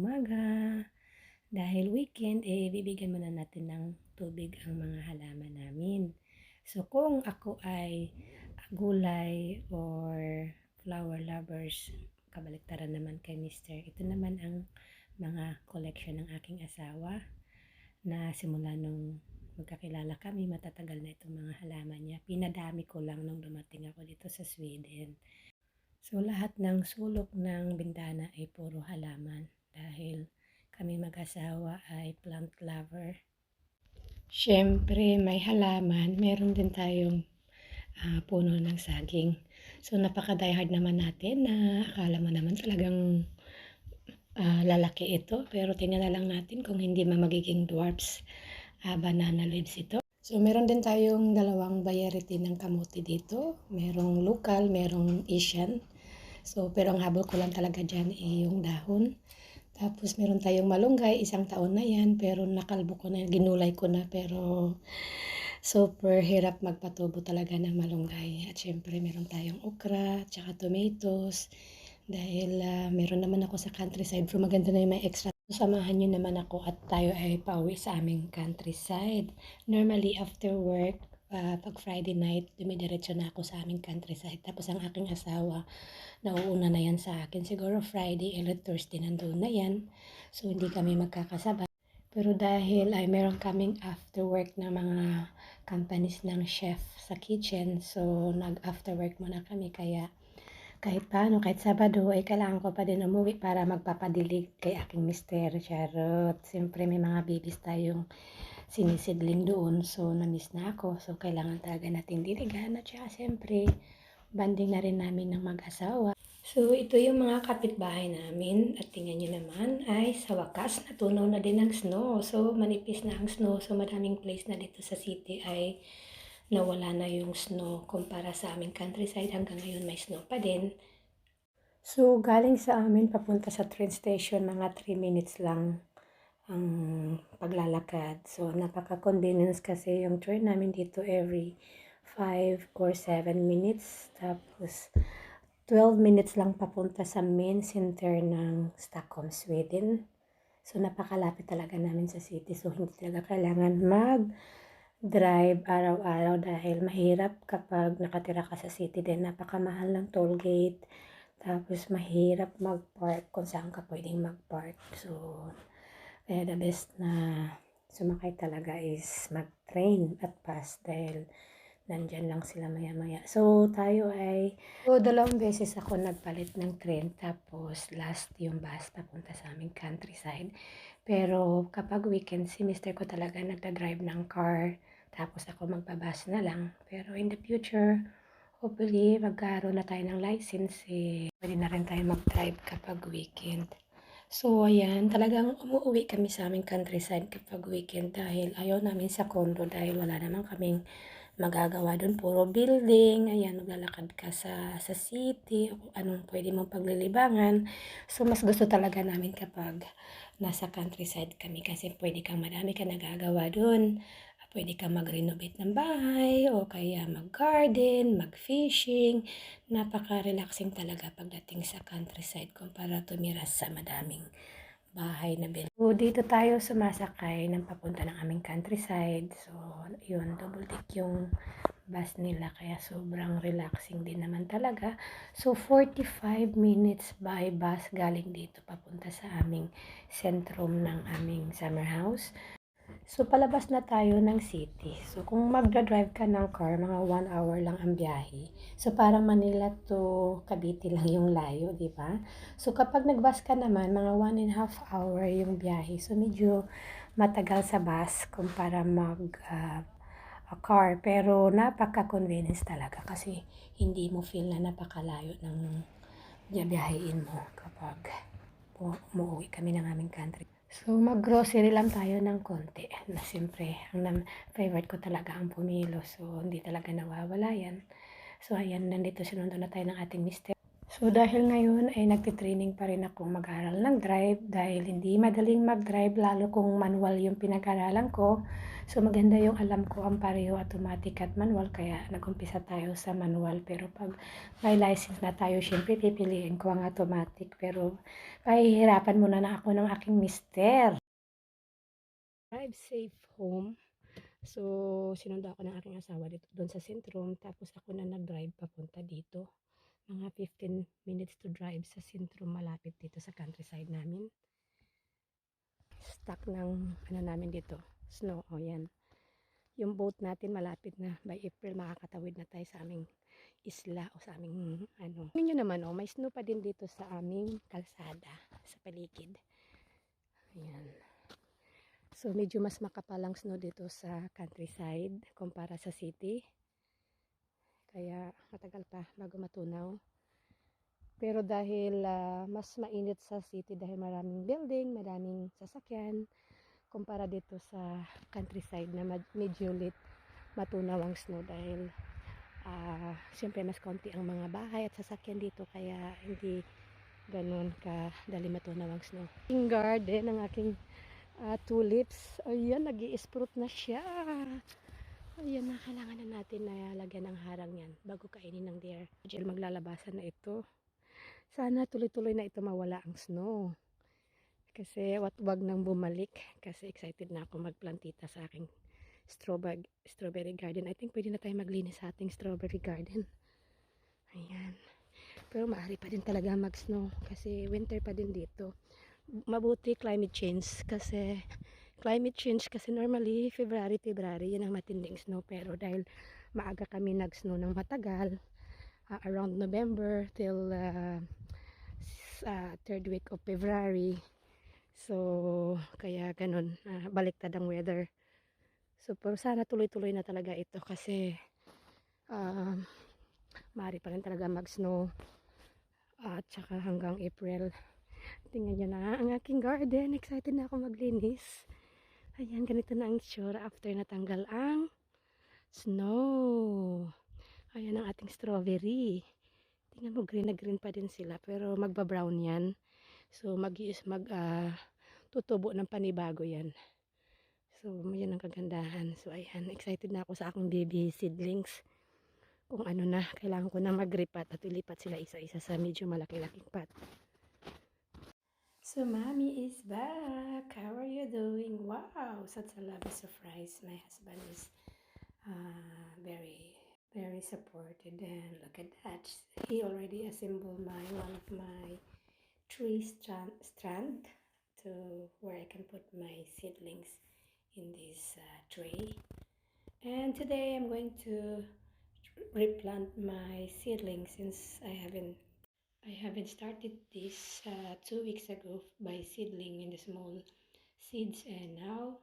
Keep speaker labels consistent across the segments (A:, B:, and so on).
A: umaga. Dahil weekend, bibigyan muna natin ng tubig ang mga halaman namin. So, kung ako ay gulay or flower lovers, kabaliktaran naman kay Mister. Ito naman ang mga collection ng aking asawa na simula nung magkakilala kami, matatagal na itong mga halaman niya. Pinadami ko lang nung dumating ako dito sa Sweden. So, lahat ng sulok ng bintana ay puro halaman dahil kami mag-asawa ay plant lover. Siyempre, may halaman, meron din tayong puno ng saging. So, napaka-diehard naman natin na akala mo naman talagang lalaki ito. Pero tingnan na lang natin kung hindi magiging dwarfs banana leaves ito. So, meron din tayong dalawang variety ng kamote dito. Merong local, merong Asian. So, pero ang habol ko lang talaga dyan yung dahon. Tapos, meron tayong malunggay, 1 taon na yan, pero nakalbo ko na, ginulay ko na, pero super hirap magpatubo talaga ng malunggay. At syempre, meron tayong okra, tsaka tomatoes, dahil meron naman ako sa countryside, pero maganda na yung may extra. Samahan nyo naman ako at tayo ay pauwi sa aming countryside. Normally, after work, pag Friday night, dumidiretso na ako sa aming countryside. Tapos ang aking asawa, nauuna na yan sa akin. Siguro Friday and Thursday nandun na yan. So, hindi kami magkakasabay. Pero dahil ay meron kaming after work na mga companies ng chef sa kitchen. So, nag-after work muna kami. Kaya kahit paano, kahit Sabado, ay kailangan ko pa din umuwi para magpapadilig kay aking mister. Charot. Siyempre, may mga babies tayong sinisidling doon. So, na-miss na ako. So, kailangan talaga natin diligan. At saka, siyempre, banding na rin namin ng mag-asawa. So, ito yung mga kapitbahay namin. At tingnan nyo naman, ay sa wakas, natunaw na din ang snow. So, manipis na ang snow. So, madaming place na dito sa city ay nawala na yung snow kumpara sa aming countryside. Hanggang ngayon may snow pa din. So, galing sa amin papunta sa train station, mga 3 minutes lang ang paglalakad. So, napaka-convenience kasi yung train namin dito every 5 or 7 minutes. Tapos, 12 minutes lang papunta sa main center ng Stockholm, Sweden. So, napakalapit talaga namin sa city. So, hindi talaga kailangan mag-drive araw-araw dahil mahirap kapag nakatira ka sa city din. Napakamahal ng toll gate. Tapos, mahirap mag-park kung saan ka pwedeng mag-park. So, kaya the best na sumakay talaga is mag-train at bus dahil nandyan lang sila maya-maya. So, tayo ay, dalawang beses ako nagpalit ng train. Tapos, last yung bus papunta sa aming countryside. Pero, kapag weekend, si mister ko talaga nagda-drive ng car. Tapos, ako magpabus na lang. Pero, in the future, hopefully, magkaroon na tayo ng license. Pwede na rin tayo mag-drive kapag weekend. So, ayan, talagang umuwi kami sa aming countryside kapag weekend dahil ayaw namin sa condo dahil wala naman kaming magagawa doon. Puro building, ayan, maglalakad ka sa city, anong pwede mong paglilibangan. So, mas gusto talaga namin kapag nasa countryside kami kasi pwede kang madami ka nagagawa doon. Pwede kang mag-renovate ng bahay o kaya mag-garden, mag-fishing. Napaka-relaxing talaga pagdating sa countryside kumpara tumira sa madaming bahay na building. So, dito tayo sumasakay ng papunta ng aming countryside. So, yun, double deck yung bus nila kaya sobrang relaxing din naman talaga. So, 45 minutes by bus galing dito papunta sa aming sentrum ng aming summer house. So, palabas na tayo ng city. So, kung magdadrive ka ng car, mga 1 hour lang ang biyahe. So, parang Manila to Cavite lang yung layo, di ba? So, kapag nagbus ka naman, mga 1.5 hour yung biyahe. So, medyo matagal sa bus kumpara car. Pero, napaka-convenience talaga kasi hindi mo feel na napakalayo ng biyahein mo kapag umuwi kami ng aming country. So, mag-grocery lang tayo ng konti. Na siyempre, ang favorite ko talaga ang pumilo. So, hindi talaga nawawala yan. So, ayan, nandito sinundo na tayo ng ating mister. So, dahil ngayon ay nagtitraining pa rin akong mag-aral ng drive dahil hindi madaling mag-drive lalo kung manual yung pinag-aralan ko. So maganda yung alam ko ang pareho automatic at manual kaya nagumpisa tayo sa manual. Pero pag may license na tayo, syempre pipiliin ko ang automatic. Pero pahihirapan muna na ako ng aking mister. Drive safe home. So sinundo ako ng aking asawa dito doon sa sentrum. Tapos ako na nag-drive papunta dito. Mga 15 minutes to drive sa sentrum, malapit dito sa countryside namin. Stuck ng namin dito, snow. O yan, yung boat natin malapit na. By April makakatawid na tayo sa aming isla o sa aming Tingnan nyo naman, may snow pa din dito sa aming kalsada sa paligid. Ayan. So medyo mas makapalang snow dito sa countryside kumpara sa city. Kaya matagal pa bago matunaw. Pero dahil mas mainit sa city dahil maraming building, maraming sasakyan, kumpara dito sa countryside na medyo late matunaw ang snow dahil siyempre mas konti ang mga bahay at sasakyan dito kaya hindi ganun kadali matunaw ang snow. Aking garden, ang aking tulips, ayan, nag-i-sprout na siya. Ayan na, kailangan na natin na lagyan ng harang yan bago kainin ng deer. Maglalabasan na ito. Sana tuloy-tuloy na ito mawala ang snow. Kasi wag nang bumalik. Kasi excited na ako magplantita sa aking strawberry garden. I think pwede na tayo maglinis sa ating strawberry garden. Ayan. Pero maaari pa din talaga mag-snow. Kasi winter pa din dito. Mabuti climate change. Kasi normally February yan ang matinding snow. Pero dahil maaga kami nag-snow ng matagal, around November till third week of February. So, kaya ganun, baliktad ang weather. So, pero sana tuloy-tuloy na talaga ito kasi maaari pa rin talaga mag-snow at saka hanggang April. Tingnan nyo na ang aking garden. Excited na ako maglinis. Ayan, ganito na ang itsura after natanggal ang snow. Ayan ang ating strawberry. Tingnan mo, green na green pa din sila pero magba-brown yan. So, tutubo ng panibago yan. So, yan ang kagandahan. So, ayan, excited na ako sa akong baby seedlings. Kung ano na, kailangan ko na mag-repat at ilipat sila isa-isa sa medyo malaki-laking pot. So, Mommy is back. How are you doing? Wow, such a lovely surprise. My husband is very, very supported. And look at that. He already assembled one of my tree strand to where I can put my seedlings in this tray. And today I'm going to replant my seedlings since I haven't started this 2 weeks ago by seedling in the small seeds, and now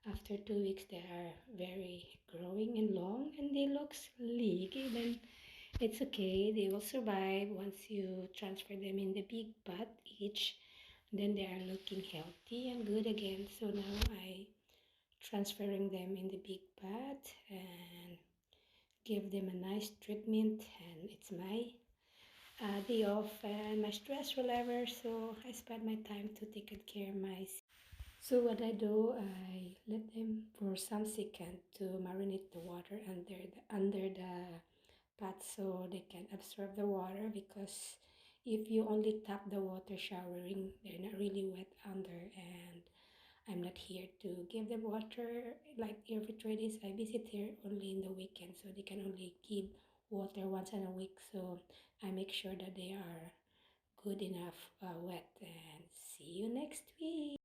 A: after 2 weeks they are very growing and long and they look sleek. Even it's okay, they will survive once you transfer them in the big pot each. Then they are looking healthy and good again. So now I transferring them in the big pot and give them a nice treatment, and it's my day off and my stress reliever, so I spend my time to take good care of my. So what I do, I let them for some seconds to marinate the water under the pot so they can absorb the water, because if you only tap the water showering, they're not really wet under, and I'm not here to give them water like every 3 days. I visit here only in the weekend, so they can only give water once in a week. So I make sure that they are good enough wet. And see you next week.